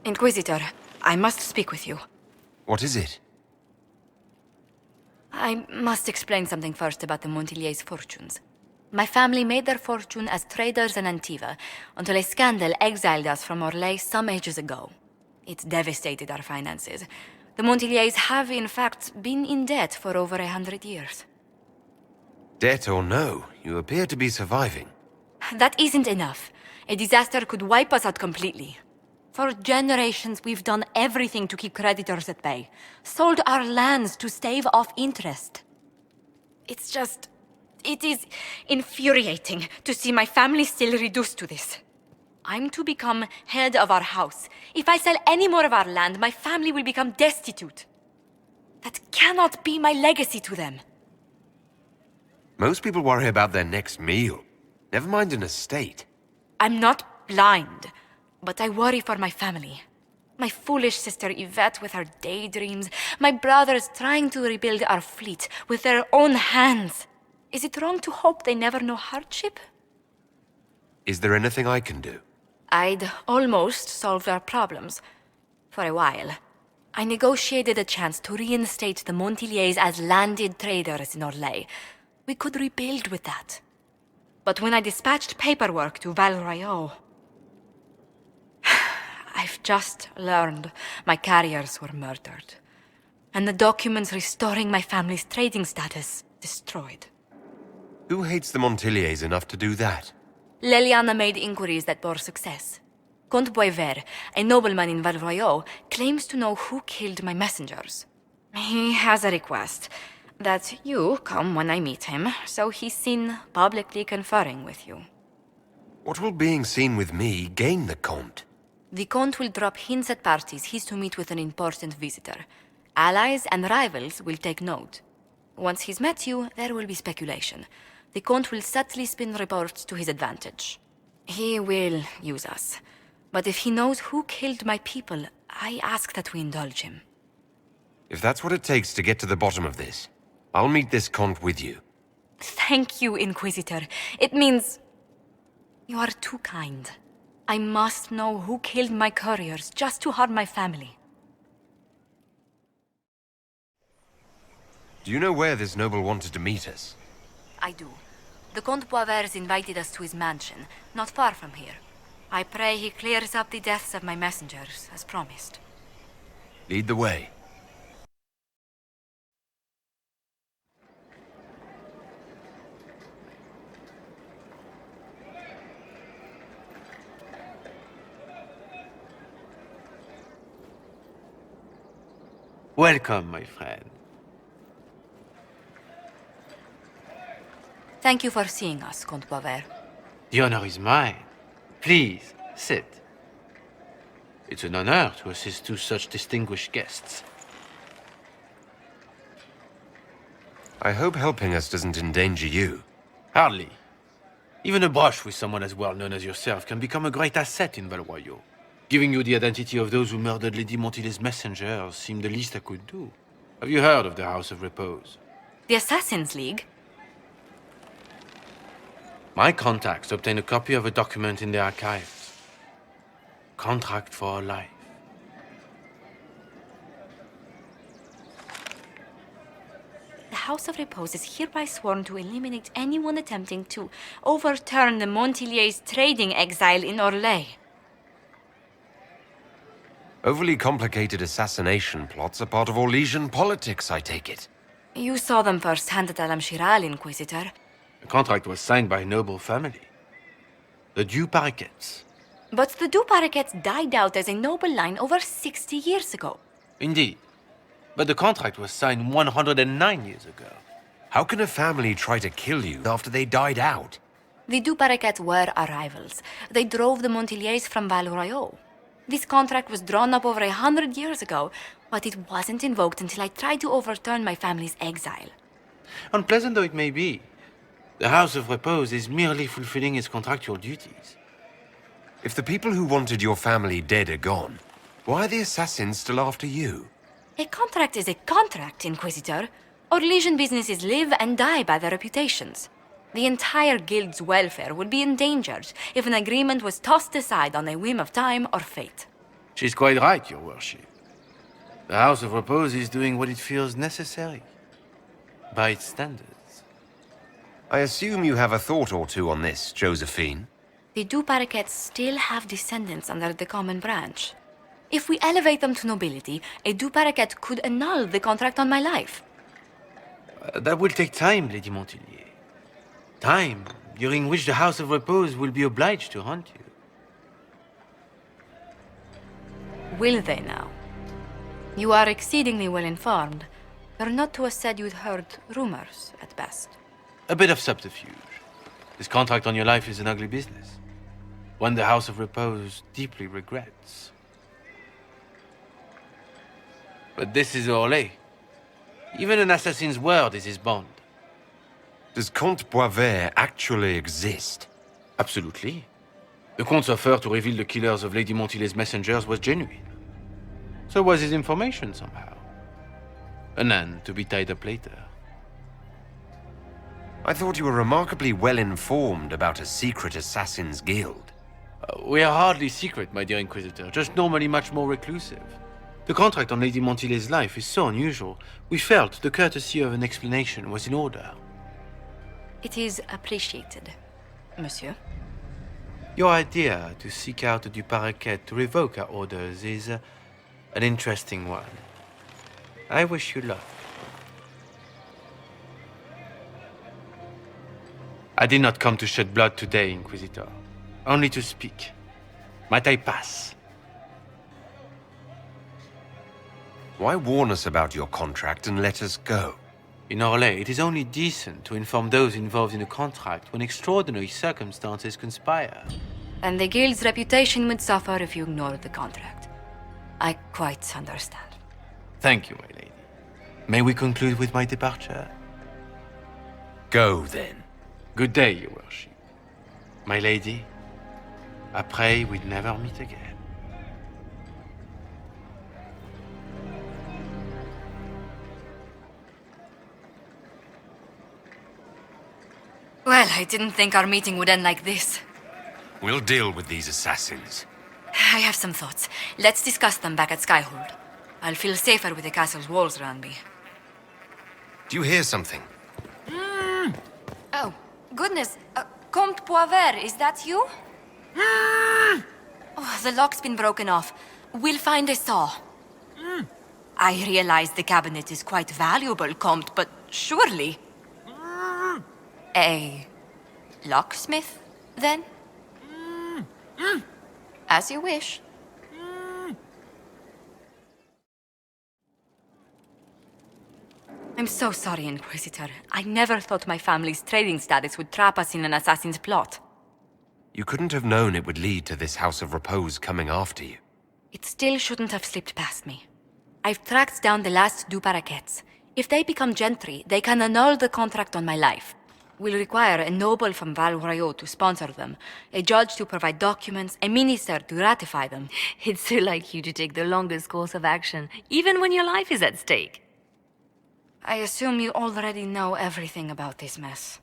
Inquisitor, I must speak with you. What is it? I must explain something first about the Montiliers' fortunes. My family made their fortune as traders in Antiva until a scandal exiled us from Orlais some ages ago. It devastated our finances. The Montiliers have, in fact, been in debt for over 100 years. Debt or no, you appear to be surviving. That isn't enough. A disaster could wipe us out completely. For generations, we've done everything to keep creditors at bay. Sold our lands to stave off interest. It is infuriating to see my family still reduced to this. I'm to become head of our house. If I sell any more of our land, my family will become destitute. That cannot be my legacy to them. Most people worry about their next meal. Never mind an estate. I'm not blind, but I worry for my family. My foolish sister Yvette with her daydreams. My brothers trying to rebuild our fleet with their own hands. Is it wrong to hope they never know hardship? Is there anything I can do? I'd almost solved our problems. For a while. I negotiated a chance to reinstate the Montiliers as landed traders in Orlais. We could rebuild with that. But when I dispatched paperwork to Val Royeaux, I've just learned my carriers were murdered. And the documents restoring my family's trading status destroyed. Who hates the Montiliers enough to do that? Leliana made inquiries that bore success. Comte Boisvert, a nobleman in Val Royeaux, claims to know who killed my messengers. He has a request that you come when I meet him, so he's seen publicly conferring with you. What will being seen with me gain the Comte? The Comte will drop hints at parties he's to meet with an important visitor. Allies and rivals will take note. Once he's met you, there will be speculation. The Comte will subtly spin reports to his advantage. He will use us. But if he knows who killed my people, I ask that we indulge him. If that's what it takes to get to the bottom of this, I'll meet this Comte with you. Thank you, Inquisitor. It means... you are too kind. I must know who killed my couriers just to harm my family. Do you know where this noble wanted to meet us? I do. The Comte Boisvert invited us to his mansion, not far from here. I pray he clears up the deaths of my messengers, as promised. Lead the way. Welcome, my friend. Thank you for seeing us, Comte Boisvert. The honor is mine. Please, sit. It's an honor to assist two such distinguished guests. I hope helping us doesn't endanger you. Hardly. Even a brush with someone as well known as yourself can become a great asset in Val Royeaux. Giving you the identity of those who murdered Lady Montily's messengers seemed the least I could do. Have you heard of the House of Repose? The Assassin's League? My contacts obtained a copy of a document in the archives. Contract for life. The House of Repose is hereby sworn to eliminate anyone attempting to overturn the Montiliers' trading exile in Orlais. Overly complicated assassination plots are part of Orlesian politics, I take it. You saw them firsthand at Alam-Shiral, Inquisitor. The contract was signed by a noble family. The DAO. But the DAO died out as a noble line over 60 years ago. Indeed. But the contract was signed 109 years ago. How can a family try to kill you after they died out? The DAO were our rivals. They drove the Montiliers from Val Royeaux. This contract was drawn up over 100 years ago, but it wasn't invoked until I tried to overturn my family's exile. Unpleasant though it may be, the House of Repose is merely fulfilling its contractual duties. If the people who wanted your family dead are gone, why are the assassins still after you? A contract is a contract, Inquisitor. Orlesian businesses live and die by their reputations. The entire guild's welfare would be endangered if an agreement was tossed aside on a whim of time or fate. She's quite right, your worship. The House of Repose is doing what it feels necessary, by its standards. I assume you have a thought or two on this, Josephine. The du Paraquets still have descendants under the common branch. If we elevate them to nobility, a du Paraquet could annul the contract on my life. That will take time, Lady Montilyet. Time during which the House of Repose will be obliged to hunt you. Will they now? You are exceedingly well informed. You're not to have said you'd heard rumors, at best. A bit of subterfuge. This contract on your life is an ugly business. One the House of Repose deeply regrets. But this is Orlais. Even an assassin's word is his bond. Does Comte Boisvert actually exist? Absolutely. The Comte's offer to reveal the killers of Lady Montilyet's messengers was genuine. So was his information somehow. An end to be tied up later. I thought you were remarkably well informed about a secret assassin's guild. We are hardly secret, my dear Inquisitor, just normally much more reclusive. The contract on Lady Montilyet's life is so unusual, we felt the courtesy of an explanation was in order. It is appreciated, monsieur. Your idea to seek out the du Paraquet to revoke our orders is an interesting one. I wish you luck. I did not come to shed blood today, Inquisitor. Only to speak. Might I pass? Why warn us about your contract and let us go? In Orlais, it is only decent to inform those involved in a contract when extraordinary circumstances conspire. And the guild's reputation would suffer if you ignored the contract. I quite understand. Thank you, my lady. May we conclude with my departure? Go, then. Good day, your worship. My lady, I pray we'd never meet again. Well, I didn't think our meeting would end like this. We'll deal with these assassins. I have some thoughts. Let's discuss them back at Skyhold. I'll feel safer with the castle's walls around me. Do you hear something? Oh, goodness. Comte Boisvert, is that you? Oh, the lock's been broken off. We'll find a saw. I realize the cabinet is quite valuable, Comte, but surely... A locksmith, then? As you wish. I'm so sorry, Inquisitor. I never thought my family's trading status would trap us in an assassin's plot. You couldn't have known it would lead to this House of Repose coming after you. It still shouldn't have slipped past me. I've tracked down the last du Paraquets. If they become gentry, they can annul the contract on my life. We'll require a noble from Val Royaux to sponsor them, a judge to provide documents, a minister to ratify them. It's so like you to take the longest course of action, even when your life is at stake. I assume you already know everything about this mess.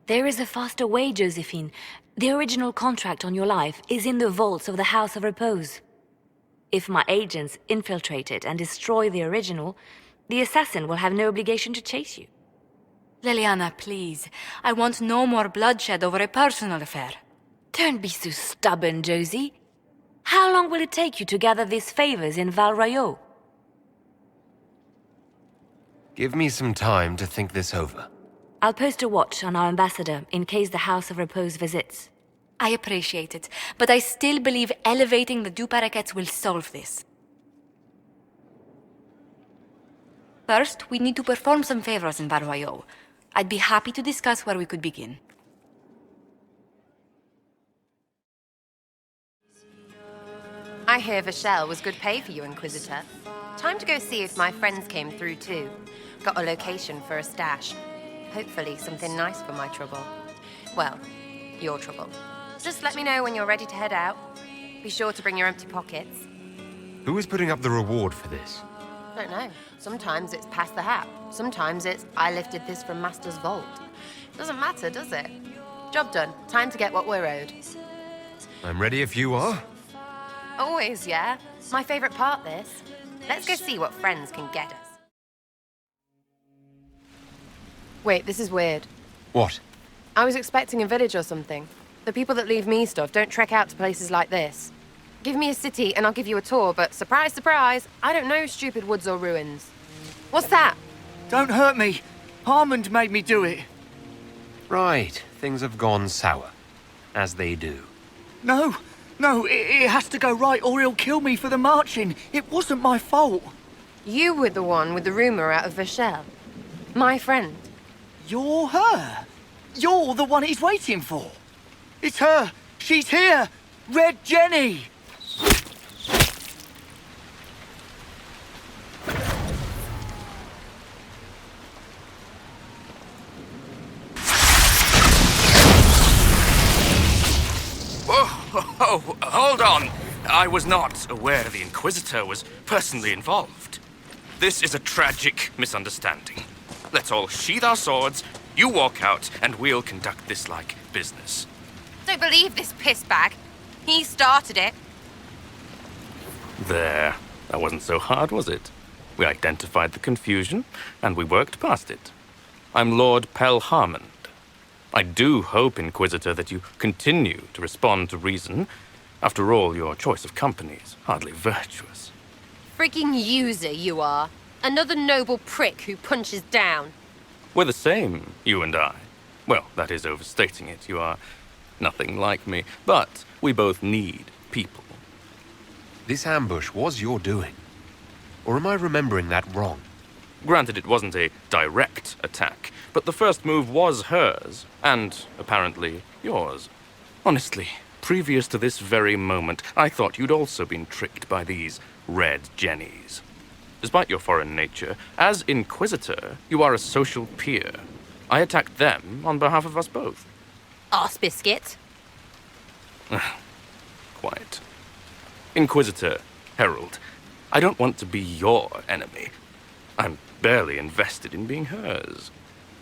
There is a faster way, Josephine. The original contract on your life is in the vaults of the House of Repose. If my agents infiltrate it and destroy the original, the assassin will have no obligation to chase you. Liliana, please. I want no more bloodshed over a personal affair. Don't be so stubborn, Josie. How long will it take you to gather these favors in Val Royaux? Give me some time to think this over. I'll post a watch on our ambassador in case the House of Repose visits. I appreciate it, but I still believe elevating the du Paraquets will solve this. First, we need to perform some favors in Val Royaux. I'd be happy to discuss where we could begin. I hear Verchiel was good pay for you, Inquisitor. Time to go see if my friends came through too. Got a location for a stash. Hopefully something nice for my trouble. Well, your trouble. Just let me know when you're ready to head out. Be sure to bring your empty pockets. Who is putting up the reward for this? Don't know. Sometimes it's pass the hat. Sometimes it's I lifted this from Master's vault. Doesn't matter, does it? Job done. Time to get what we're owed. I'm ready if you are. Always, yeah? My favorite part, this. Let's go see what friends can get us. Wait, this is weird. What? I was expecting a village or something. The people that leave me stuff don't trek out to places like this. Give me a city and I'll give you a tour, but surprise, surprise, I don't know stupid woods or ruins. What's that? Don't hurt me. Harmond made me do it. Right, things have gone sour. As they do. No, it has to go right or he'll kill me for the marching. It wasn't my fault. You were the one with the rumor out of Verchiel. My friend. You're her. You're the one he's waiting for. It's her. She's here. Red Jenny. Oh, hold on. I was not aware the Inquisitor was personally involved. This is a tragic misunderstanding. Let's all sheath our swords, you walk out, and we'll conduct this like business. Don't believe this pissbag. He started it. There. That wasn't so hard, was it? We identified the confusion, and we worked past it. I'm Lord Pelharmond. I do hope, Inquisitor, that you continue to respond to reason. After all, your choice of company is hardly virtuous. Freaking user you are. Another noble prick who punches down. We're the same, you and I. Well, that is overstating it. You are nothing like me. But we both need people. This ambush was your doing. Or am I remembering that wrong? Granted, it wasn't a direct attack, but the first move was hers, and apparently yours. Honestly, previous to this very moment, I thought you'd also been tricked by these red jennies. Despite your foreign nature, as Inquisitor, you are a social peer. I attacked them on behalf of us both. Arse biscuit. Quiet. Inquisitor, Herald, I don't want to be your enemy. I'm barely invested in being hers.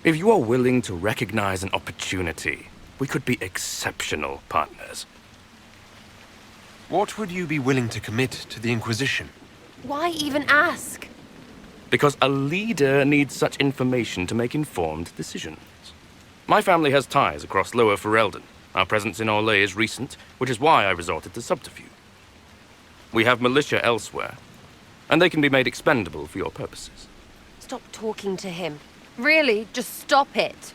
If you are willing to recognize an opportunity, we could be exceptional partners. What would you be willing to commit to the Inquisition? Why even ask? Because a leader needs such information to make informed decisions. My family has ties across Lower Ferelden. Our presence in Orlais is recent, which is why I resorted to subterfuge. We have militia elsewhere, and they can be made expendable for your purposes. Stop talking to him. Really, just stop it.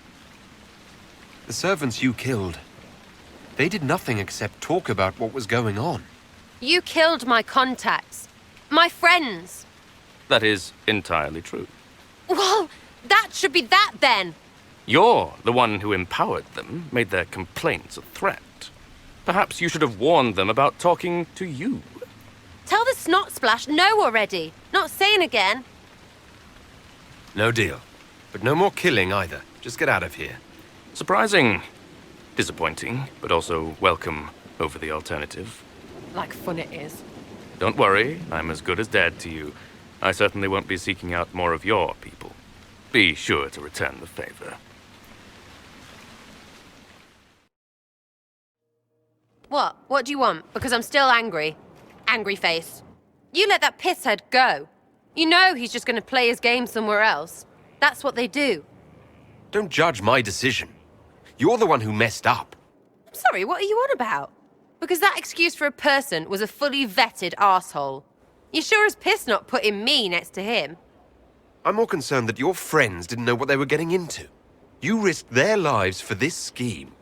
The servants you killed, they did nothing except talk about what was going on. You killed my contacts. My friends. That is entirely true. Well, that should be that then. You're the one who empowered them, made their complaints a threat. Perhaps you should have warned them about talking to you. Tell the snot splash no already. Not saying again. No deal. But no more killing either. Just get out of here. Surprising. Disappointing, but also welcome over the alternative. Like fun it is. Don't worry, I'm as good as dead to you. I certainly won't be seeking out more of your people. Be sure to return the favor. What? What do you want? Because I'm still angry. Angry face. You let that pisshead go. You know he's just gonna play his game somewhere else. That's what they do. Don't judge my decision. You're the one who messed up. I'm sorry, what are you on about? Because that excuse for a person was a fully vetted arsehole. You sure as piss not putting me next to him. I'm more concerned that your friends didn't know what they were getting into. You risked their lives for this scheme.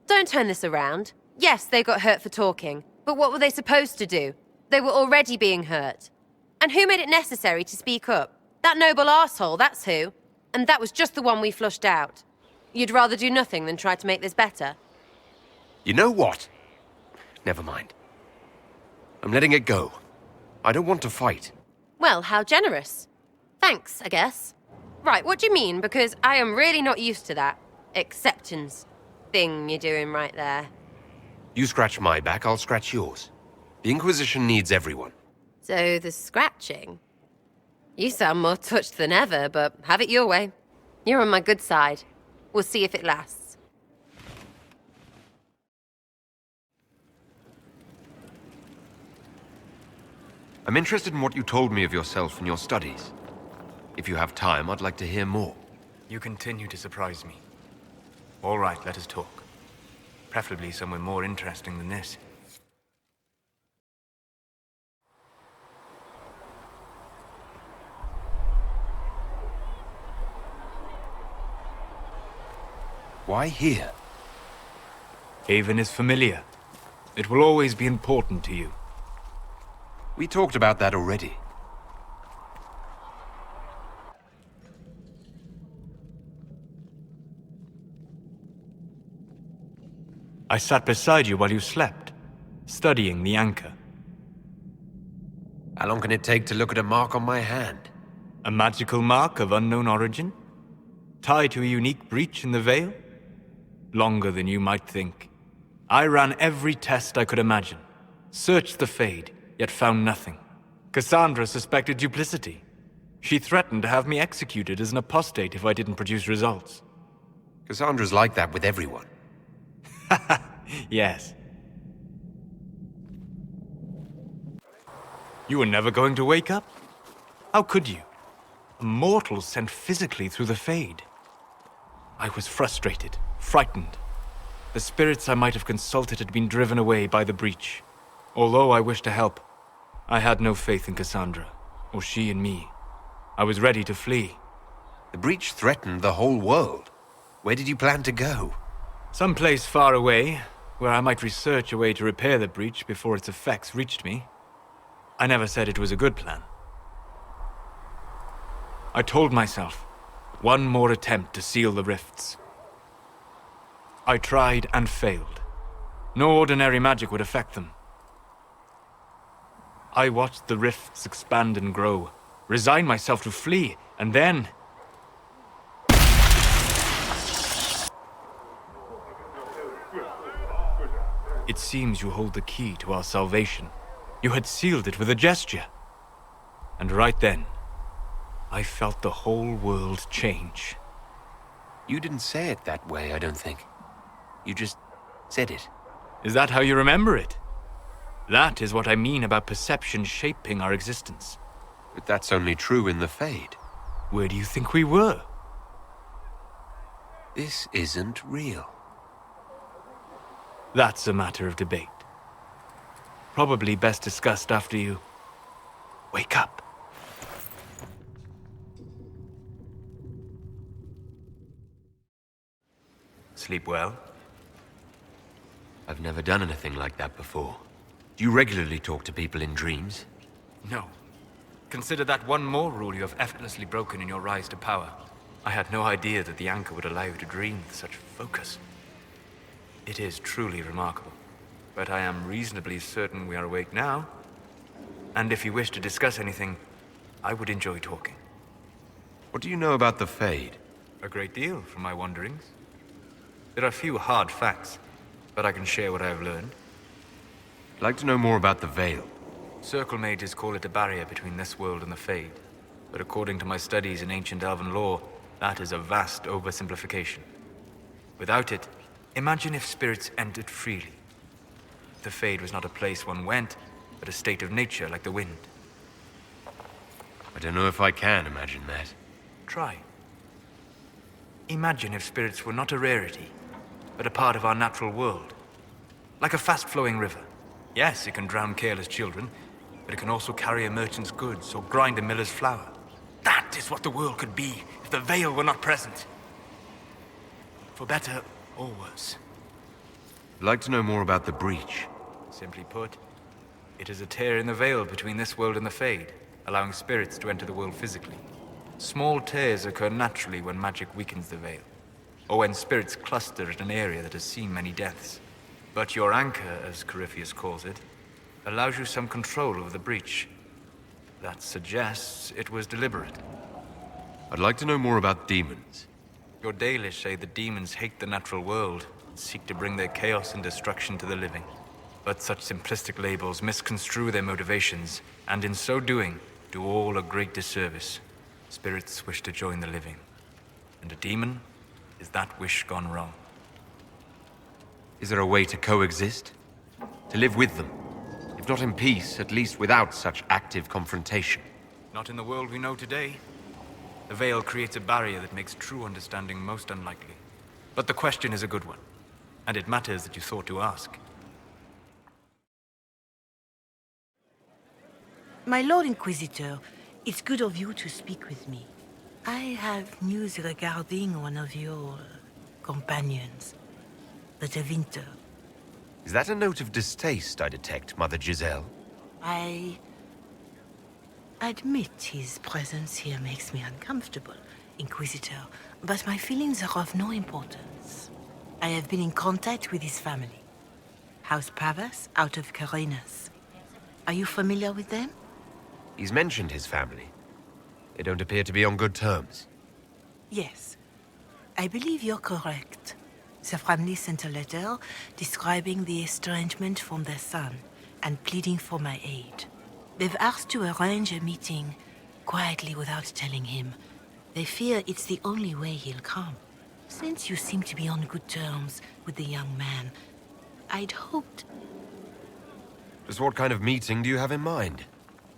Don't turn this around. Yes, they got hurt for talking, but what were they supposed to do? They were already being hurt. And who made it necessary to speak up? That noble arsehole, that's who. And that was just the one we flushed out. You'd rather do nothing than try to make this better? You know what? Never mind. I'm letting it go. I don't want to fight. Well, how generous. Thanks, I guess. Right, what do you mean? Because I am really not used to that acceptance thing you're doing right there. You scratch my back, I'll scratch yours. The Inquisition needs everyone. So the scratching? You sound more touched than ever, but have it your way. You're on my good side. We'll see if it lasts. I'm interested in what you told me of yourself and your studies. If you have time, I'd like to hear more. You continue to surprise me. All right, let us talk. Preferably somewhere more interesting than this. Why here? Haven is familiar. It will always be important to you. We talked about that already. I sat beside you while you slept, studying the anchor. How long can it take to look at a mark on my hand? A magical mark of unknown origin? Tied to a unique breach in the veil? Longer than you might think. I ran every test I could imagine. Searched the Fade, yet found nothing. Cassandra suspected duplicity. She threatened to have me executed as an apostate if I didn't produce results. Cassandra's like that with everyone. Yes. You were never going to wake up? How could you? A mortal sent physically through the Fade. I was frustrated, frightened. The spirits I might have consulted had been driven away by the breach. Although I wished to help, I had no faith in Cassandra, or she in me. I was ready to flee. The breach threatened the whole world. Where did you plan to go? Someplace far away, where I might research a way to repair the breach before its effects reached me. I never said it was a good plan. I told myself, one more attempt to seal the rifts. I tried and failed. No ordinary magic would affect them. I watched the rifts expand and grow, resigned myself to flee, and then... It seems you hold the key to our salvation. You had sealed it with a gesture. And right then, I felt the whole world change. You didn't say it that way, I don't think. You just said it. Is that how you remember it? That is what I mean about perception shaping our existence. But that's only true in the Fade. Where do you think we were? This isn't real. That's a matter of debate. Probably best discussed after you wake up. Sleep well? I've never done anything like that before. Do you regularly talk to people in dreams? No. Consider that one more rule you have effortlessly broken in your rise to power. I had no idea that the anchor would allow you to dream with such focus. It is truly remarkable. But I am reasonably certain we are awake now. And if you wish to discuss anything, I would enjoy talking. What do you know about the Fade? A great deal from my wanderings. There are few hard facts, but I can share what I have learned. I'd like to know more about the Veil. Circle mages call it a barrier between this world and the Fade. But according to my studies in ancient elven lore, that is a vast oversimplification. Without it, imagine if spirits entered freely. The Fade was not a place one went, but a state of nature like the wind. I don't know if I can imagine that. Try. Imagine if spirits were not a rarity, but a part of our natural world. Like a fast-flowing river. Yes, it can drown careless children, but it can also carry a merchant's goods or grind a miller's flour. That is what the world could be if the Veil were not present. For better or worse. I'd like to know more about the breach. Simply put, it is a tear in the veil between this world and the Fade, allowing spirits to enter the world physically. Small tears occur naturally when magic weakens the veil, or when spirits cluster at an area that has seen many deaths. But your anchor, as Corypheus calls it, allows you some control over the breach. That suggests it was deliberate. I'd like to know more about demons. Your Dalish say the demons hate the natural world and seek to bring their chaos and destruction to the living. But such simplistic labels misconstrue their motivations, and in so doing, do all a great disservice. Spirits wish to join the living, and a demon is that wish gone wrong. Is there a way to coexist? To live with them? If If not in peace, at least without such active confrontation. Not in the world we know today. The veil creates a barrier that makes true understanding most unlikely. But the question is a good one, and it matters that you thought to ask. My Lord Inquisitor, it's good of you to speak with me. I have news regarding one of your companions, the Tevinter. Is that a note of distaste I detect, Mother Giselle? I admit his presence here makes me uncomfortable, Inquisitor, but my feelings are of no importance. I have been in contact with his family. House Pavas, out of Carenas. Are you familiar with them? He's mentioned his family. They don't appear to be on good terms. Yes. I believe you're correct. The family sent a letter describing the estrangement from their son and pleading for my aid. They've asked to arrange a meeting quietly without telling him. They fear it's the only way he'll come. Since you seem to be on good terms with the young man, I'd hoped... Just what kind of meeting do you have in mind?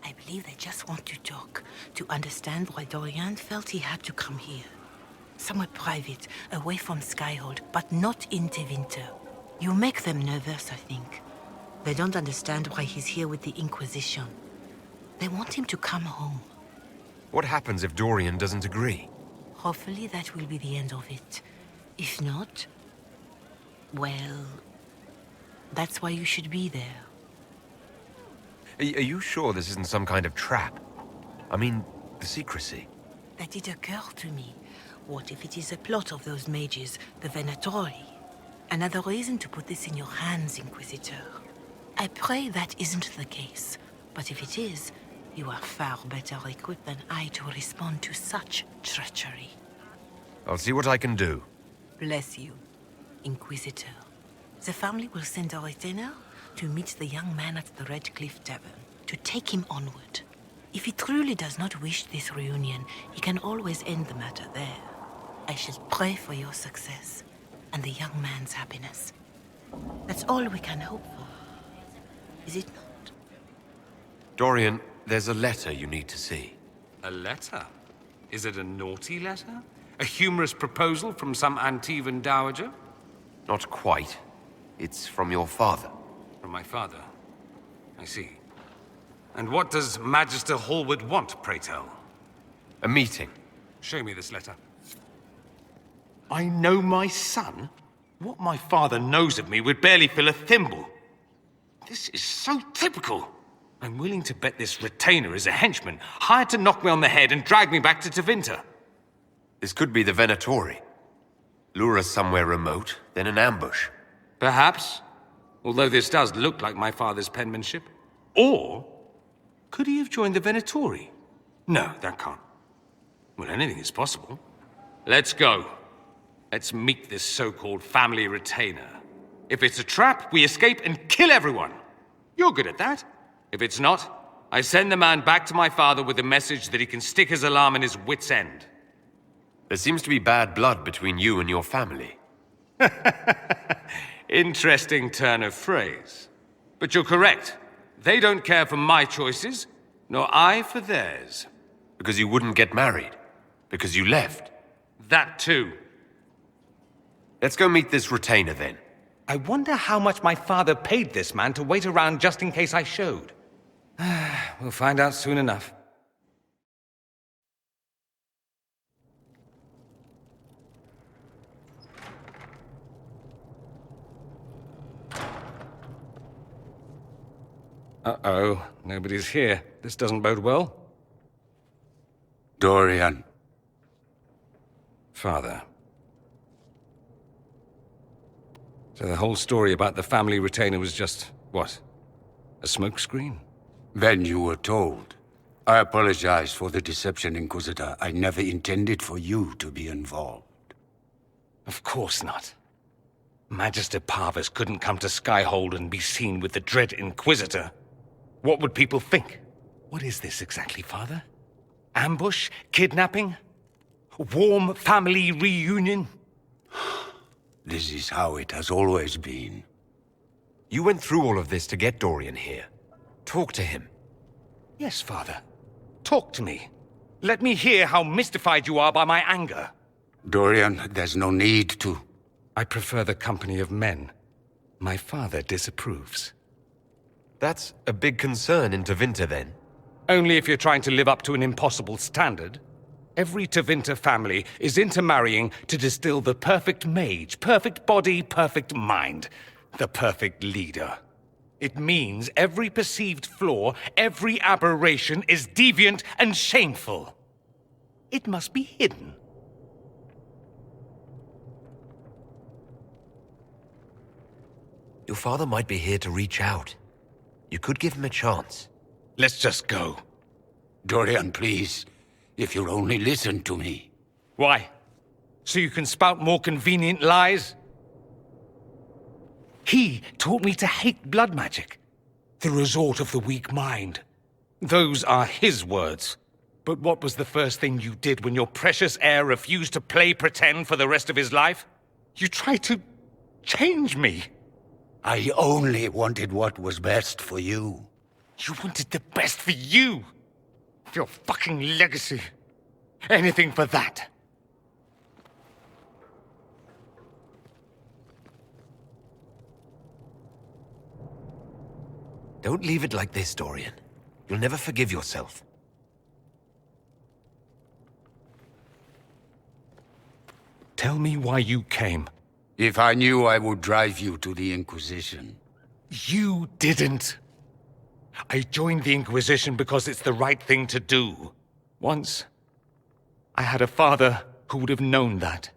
I believe they just want to talk, to understand why Dorian felt he had to come here. Somewhere private, away from Skyhold, but not in Tevinter. You make them nervous, I think. They don't understand why he's here with the Inquisition. They want him to come home. What happens if Dorian doesn't agree? Hopefully that will be the end of it. If not, well, that's why you should be there. Are you sure this isn't some kind of trap? I mean, the secrecy. That did occur to me. What if it is a plot of those mages, the Venatori? Another reason to put this in your hands, Inquisitor. I pray that isn't the case. But if it is, you are far better equipped than I to respond to such treachery. I'll see what I can do. Bless you, Inquisitor. The family will send a retainer to meet the young man at the Red Cliff Tavern, to take him onward. If he truly does not wish this reunion, he can always end the matter there. I shall pray for your success, and the young man's happiness. That's all we can hope for. Is it not? Dorian, there's a letter you need to see. A letter? Is it a naughty letter? A humorous proposal from some Antivan dowager? Not quite. It's from your father. From my father? I see. And what does Magister Hallward want, pray tell? A meeting. Show me this letter. I know my son? What my father knows of me would barely fill a thimble. This is so typical. I'm willing to bet this retainer is a henchman, hired to knock me on the head and drag me back to Tevinter. This could be the Venatori. Lure us somewhere remote, then an ambush. Perhaps. Although this does look like my father's penmanship. Or, could he have joined the Venatori? No, that can't. Well, anything is possible. Let's go. Let's meet this so-called family retainer. If it's a trap, we escape and kill everyone. You're good at that. If it's not, I send the man back to my father with a message that he can stick his alarm in his wit's end. There seems to be bad blood between you and your family. Interesting turn of phrase. But you're correct. They don't care for my choices, nor I for theirs. Because you wouldn't get married. Because you left. That too. Let's go meet this retainer then. I wonder how much my father paid this man to wait around just in case I showed. We'll find out soon enough. Uh-oh, nobody's here. This doesn't bode well. Dorian. Father. So the whole story about the family retainer was just, what? A smokescreen? Then you were told. I apologize for the deception, Inquisitor. I never intended for you to be involved. Of course not. Magister Parvus couldn't come to Skyhold and be seen with the dread Inquisitor. What would people think? What is this exactly, Father? Ambush? Kidnapping? Warm family reunion? This is how it has always been. You went through all of this to get Dorian here. Talk to him. Yes, Father. Talk to me. Let me hear how mystified you are by my anger. Dorian, there's no need to. I prefer the company of men. My father disapproves. That's a big concern in Tevinter, then. Only if you're trying to live up to an impossible standard. Every Tevinter family is intermarrying to distill the perfect mage, perfect body, perfect mind. The perfect leader. It means every perceived flaw, every aberration is deviant and shameful. It must be hidden. Your father might be here to reach out. You could give him a chance. Let's just go. Dorian, please. If you'll only listen to me. Why? So you can spout more convenient lies? He taught me to hate blood magic. The resort of the weak mind. Those are his words. But what was the first thing you did when your precious heir refused to play pretend for the rest of his life? You tried to change me. I only wanted what was best for you. You wanted the best for you. Your fucking legacy. Anything for that. Don't leave it like this, Dorian. You'll never forgive yourself. Tell me why you came. If I knew, I would drive you to the Inquisition. You didn't. I joined the Inquisition because it's the right thing to do. Once, I had a father who would have known that.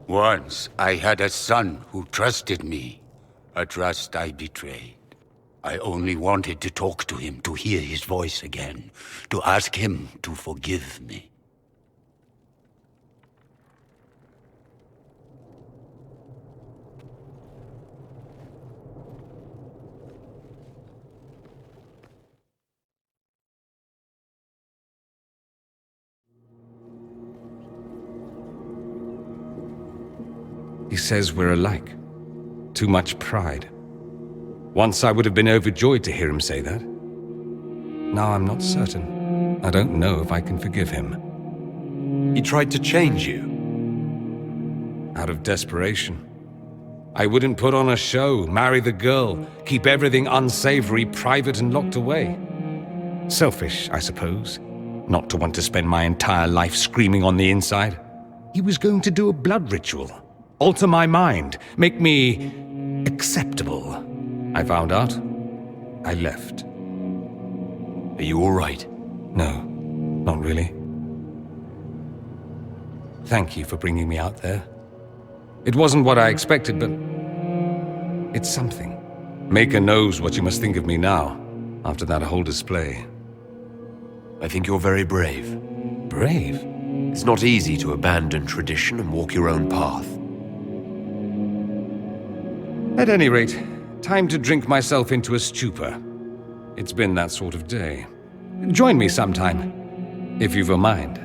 Once, I had a son who trusted me. A trust I betrayed. I only wanted to talk to him, to hear his voice again, to ask him to forgive me. He says we're alike. Too much pride. Once I would have been overjoyed to hear him say that. Now I'm not certain. I don't know if I can forgive him. He tried to change you. Out of desperation. I wouldn't put on a show, marry the girl, keep everything unsavory, private and locked away. Selfish, I suppose. Not to want to spend my entire life screaming on the inside. He was going to do a blood ritual. Alter my mind. Make me acceptable. I found out. I left. Are you all right? No, not really. Thank you for bringing me out there. It wasn't what I expected, but it's something. Maker knows what you must think of me now, after that whole display. I think you're very brave. Brave? It's not easy to abandon tradition and walk your own path. At any rate, time to drink myself into a stupor. It's been that sort of day. Join me sometime, if you've a mind.